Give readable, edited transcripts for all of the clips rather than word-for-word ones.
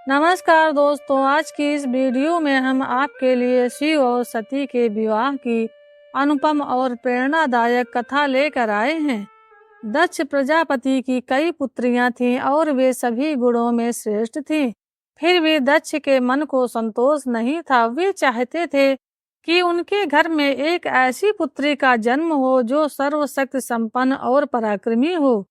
नमस्कार दोस्तों, आज की इस वीडियो में हम आपके लिए शिव और सती के विवाह की अनुपम और प्रेरणादायक कथा लेकर आए हैं। दक्ष प्रजापति की कई पुत्रियां थीं और वे सभी गुणों में श्रेष्ठ थीं। फिर भी दक्ष के मन को संतोष नहीं था। वे चाहते थे कि उनके घर में एक ऐसी पुत्री का जन्म हो जो सर्वशक्ति संपन्न और पराक्रमी हो।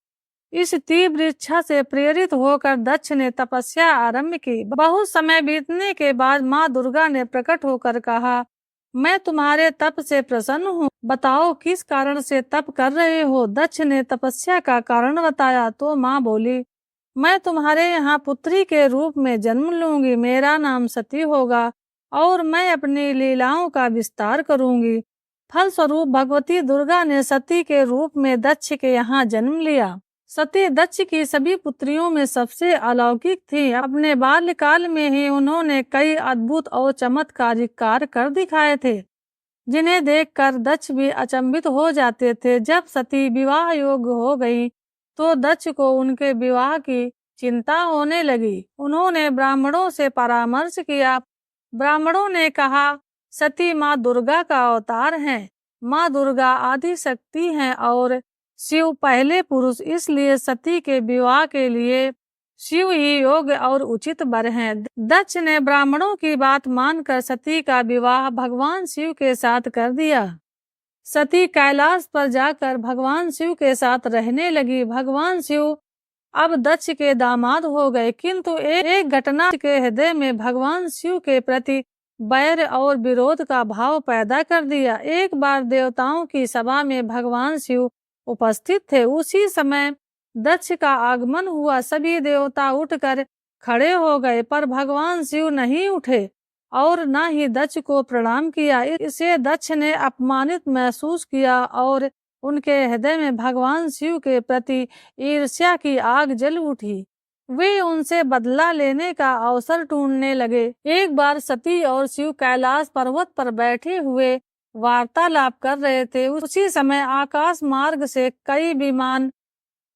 इस तीव्र इच्छा से प्रेरित होकर दक्ष ने तपस्या आरंभ की। बहुत समय बीतने के बाद माँ दुर्गा ने प्रकट होकर कहा, मैं तुम्हारे तप से प्रसन्न हूँ, बताओ किस कारण से तप कर रहे हो। दक्ष ने तपस्या का कारण बताया तो माँ बोली, मैं तुम्हारे यहाँ पुत्री के रूप में जन्म लूंगी। मेरा नाम सती होगा और मैं अपनी लीलाओं का विस्तार करूंगी। फलस्वरूप भगवती दुर्गा ने सती के रूप में दक्ष के यहाँ जन्म लिया। सती दक्ष की सभी पुत्रियों में सबसे अलौकिक थी। अपने बाल्यकाल में ही उन्होंने कई अद्भुत और चमत्कारिक कार्य कर दिखाए थे, जिन्हें देखकर दक्ष भी अचंभित हो जाते थे। जब सती विवाह योग्य हो गई तो दक्ष को उनके विवाह की चिंता होने लगी। उन्होंने ब्राह्मणों से परामर्श किया। ब्राह्मणों ने कहा, सती माँ दुर्गा का अवतार हैं। माँ दुर्गा आदि शक्ति हैं और शिव पहले पुरुष, इसलिए सती के विवाह के लिए शिव ही योग्य और उचित वर हैं। दक्ष ने ब्राह्मणों की बात मानकर सती का विवाह भगवान शिव के साथ कर दिया। सती कैलाश पर जाकर भगवान शिव के साथ रहने लगी। भगवान शिव अब दक्ष के दामाद हो गए, किंतु एक घटना के हृदय में भगवान शिव के प्रति बैर और विरोध का भाव पैदा कर दिया। एक बार देवताओं की सभा में भगवान शिव उपस्थित थे। उसी समय दक्ष का आगमन हुआ। सभी देवता उठकर खड़े हो गए, पर भगवान शिव नहीं उठे और न ही दक्ष को प्रणाम किया। इसे दक्ष ने अपमानित महसूस किया और उनके हृदय में भगवान शिव के प्रति ईर्ष्या की आग जल उठी। वे उनसे बदला लेने का अवसर ढूंढने लगे। एक बार सती और शिव कैलाश पर्वत पर बैठे हुए वार्तालाप कर रहे थे। उसी समय आकाश मार्ग से कई विमान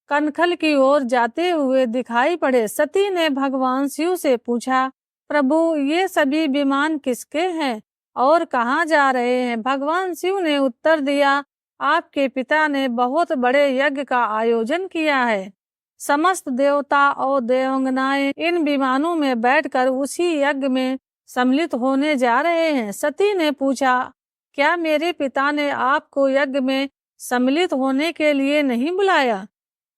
कनखल की ओर जाते हुए दिखाई पड़े। सती ने भगवान शिव से पूछा, प्रभु ये सभी विमान किसके हैं और कहाँ जा रहे हैं। भगवान शिव ने उत्तर दिया, आपके पिता ने बहुत बड़े यज्ञ का आयोजन किया है। समस्त देवता और देवांगनाएं इन विमानों में बैठकर उसी यज्ञ में सम्मिलित होने जा रहे हैं। सती ने पूछा, क्या मेरे पिता ने आपको यज्ञ में सम्मिलित होने के लिए नहीं बुलाया।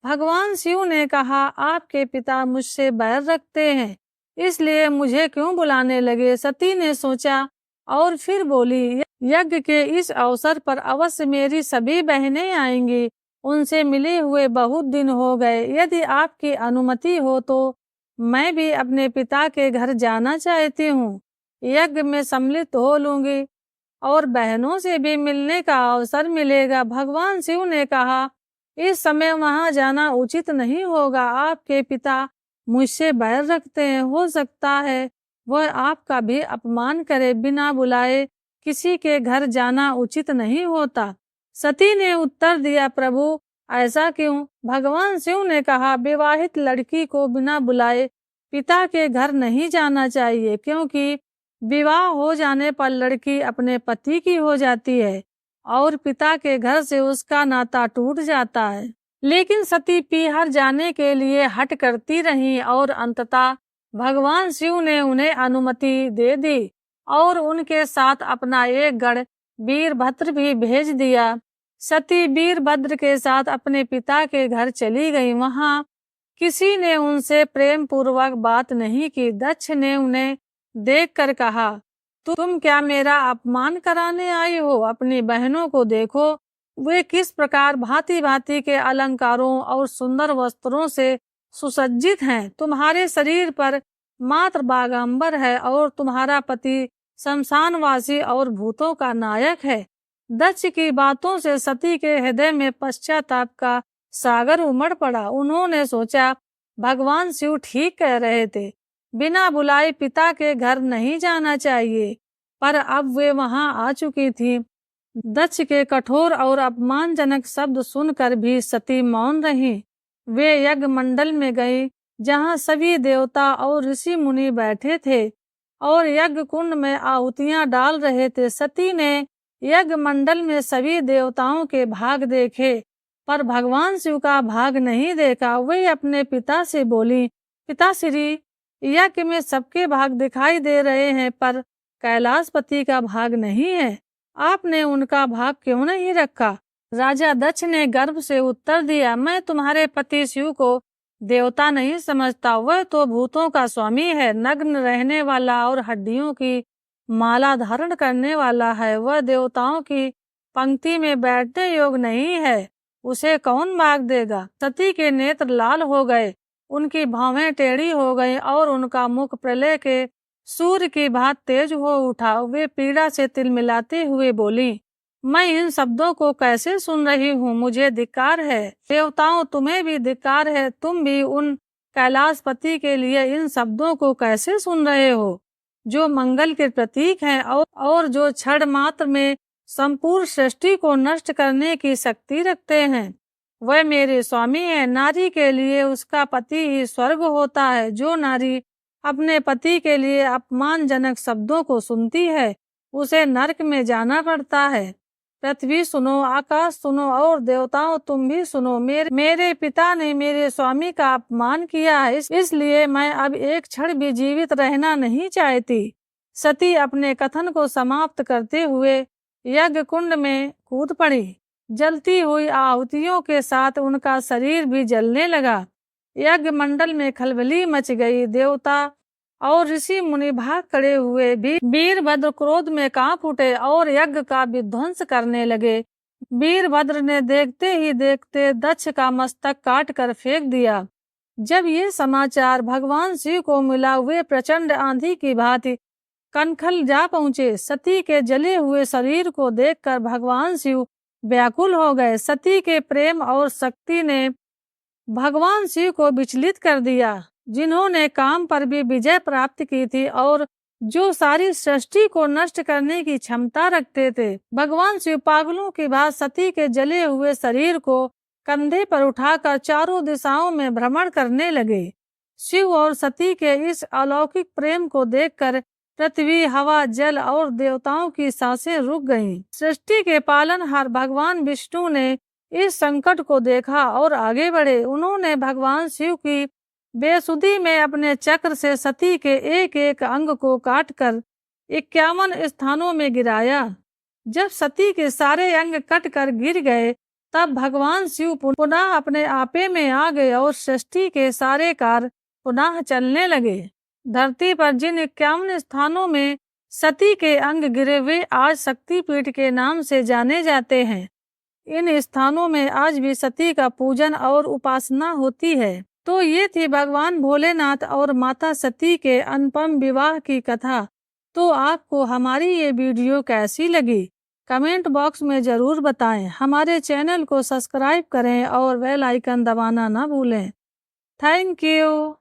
भगवान शिव ने कहा, आपके पिता मुझसे बैर रखते हैं, इसलिए मुझे क्यों बुलाने लगे। सती ने सोचा और फिर बोली, यज्ञ के इस अवसर पर अवश्य मेरी सभी बहनें आएंगी। उनसे मिले हुए बहुत दिन हो गए। यदि आपकी अनुमति हो तो मैं भी अपने पिता के घर जाना चाहती हूँ। यज्ञ में सम्मिलित हो लूंगी और बहनों से भी मिलने का अवसर मिलेगा। भगवान शिव ने कहा, इस समय वहां जाना उचित नहीं होगा। आपके पिता मुझसे बैर रखते हैं। हो सकता है वह आपका भी अपमान करे। बिना बुलाए किसी के घर जाना उचित नहीं होता। सती ने उत्तर दिया, प्रभु ऐसा क्यों। भगवान शिव ने कहा, विवाहित लड़की को बिना बुलाए पिता के घर नहीं जाना चाहिए, क्योंकि विवाह हो जाने पर लड़की अपने पति की हो जाती है और पिता के घर से उसका नाता टूट जाता है। लेकिन सती पीहर जाने के लिए हट करती रही और अंततः भगवान शिव ने उन्हें अनुमति दे दी और उनके साथ अपना एक गण वीरभद्र भी भेज दिया। सती वीरभद्र के साथ अपने पिता के घर चली गई। वहां किसी ने उनसे प्रेम पूर्वक बात नहीं की। दक्ष ने उन्हें देखकर कहा, तुम क्या मेरा अपमान कराने आई हो। अपनी बहनों को देखो, वे किस प्रकार भांति भांति के अलंकारों और सुंदर वस्त्रों से सुसज्जित हैं। तुम्हारे शरीर पर मात्र बागांबर है और तुम्हारा पति शमशानवासी और भूतों का नायक है। दक्ष की बातों से सती के हृदय में पश्चाताप का सागर उमड़ पड़ा। उन्होंने सोचा, भगवान शिव ठीक कह रहे थे, बिना बुलाए पिता के घर नहीं जाना चाहिए। पर अब वे वहां आ चुकी थी। दक्ष के कठोर और अपमानजनक शब्द सुनकर भी सती मौन रही। वे यज्ञ मंडल में गई। जहाँ सभी देवता और ऋषि मुनि बैठे थे और यज्ञ कुंड में आहुतियां डाल रहे थे। सती ने यज्ञ मंडल में सभी देवताओं के भाग देखे पर भगवान शिव का भाग नहीं देखा। वे अपने पिता से बोली, पिताश्री, यज्ञ में सबके भाग दिखाई दे रहे हैं पर कैलाशपति का भाग नहीं है, आपने उनका भाग क्यों नहीं रखा? राजा दक्ष ने गर्व से उत्तर दिया, मैं तुम्हारे पति शिव को देवता नहीं समझता, वह तो भूतों का स्वामी है, नग्न रहने वाला और हड्डियों की माला धारण करने वाला है। वह देवताओं की पंक्ति में बैठने योग्य नहीं है, उसे कौन भाग देगा? सती के नेत्र लाल हो गए, उनकी भौहें टेढ़ी हो गईं और उनका मुख प्रलय के सूर्य की भांति तेज हो उठा। वे पीड़ा से तिलमिलाते हुए बोली, मैं इन शब्दों को कैसे सुन रही हूँ, मुझे धिक्कार है। देवताओं, तुम्हें भी धिक्कार है, तुम भी उन कैलाशपति के लिए इन शब्दों को कैसे सुन रहे हो जो मंगल के प्रतीक हैं और जो क्षण मात्र में संपूर्ण सृष्टि को नष्ट करने की शक्ति रखते हैं। वह मेरे स्वामी है। नारी के लिए उसका पति ही स्वर्ग होता है। जो नारी अपने पति के लिए अपमानजनक शब्दों को सुनती है उसे नरक में जाना पड़ता है। पृथ्वी सुनो, आकाश सुनो और देवताओं तुम भी सुनो, मेरे पिता ने मेरे स्वामी का अपमान किया है, इसलिए मैं अब एक क्षण भी जीवित रहना नहीं चाहती। सती अपने कथन को समाप्त करते हुए यज्ञ कुंड में कूद पड़ी। जलती हुई आहुतियों के साथ उनका शरीर भी जलने लगा। यज्ञ मंडल में खलबली मच गई। देवता और ऋषि मुनि भाग खड़े हुए। वीरभद्र क्रोध में कांप उठे और यज्ञ का विध्वंस करने लगे। वीरभद्र ने देखते ही देखते दक्ष का मस्तक काट कर फेंक दिया। जब ये समाचार भगवान शिव को मिला, वे प्रचंड आंधी की भांति कनखल जा पहुंचे। सती के जले हुए शरीर को देखकर भगवान शिव व्याकुल हो गए। सती के प्रेम और शक्ति ने भगवान शिव को विचलित कर दिया, जिन्होंने काम पर भी विजय प्राप्त की थी और जो सारी सृष्टि को नष्ट करने की क्षमता रखते थे। भगवान शिव पागलों की भांति सती के जले हुए शरीर को कंधे पर उठाकर चारों दिशाओं में भ्रमण करने लगे। शिव और सती के इस अलौकिक प्रेम को देखकर पृथ्वी, हवा, जल और देवताओं की सांसें रुक गईं। सृष्टि के पालनहार भगवान विष्णु ने इस संकट को देखा और आगे बढ़े। उन्होंने भगवान शिव की बेसुधी में अपने चक्र से सती के एक एक अंग को काटकर 51 स्थानों में गिराया। जब सती के सारे अंग कटकर गिर गए तब भगवान शिव पुनः अपने आपे में आ गए और सृष्टि के सारे कार्य पुनः चलने लगे। धरती पर जिन 51 स्थानों में सती के अंग गिरे वे आज शक्तिपीठ के नाम से जाने जाते हैं। इन स्थानों में आज भी सती का पूजन और उपासना होती है। तो ये थी भगवान भोलेनाथ और माता सती के अनुपम विवाह की कथा। तो आपको हमारी ये वीडियो कैसी लगी कमेंट बॉक्स में जरूर बताएं। हमारे चैनल को सब्सक्राइब करें और बेल आइकन दबाना ना भूलें। Thank you.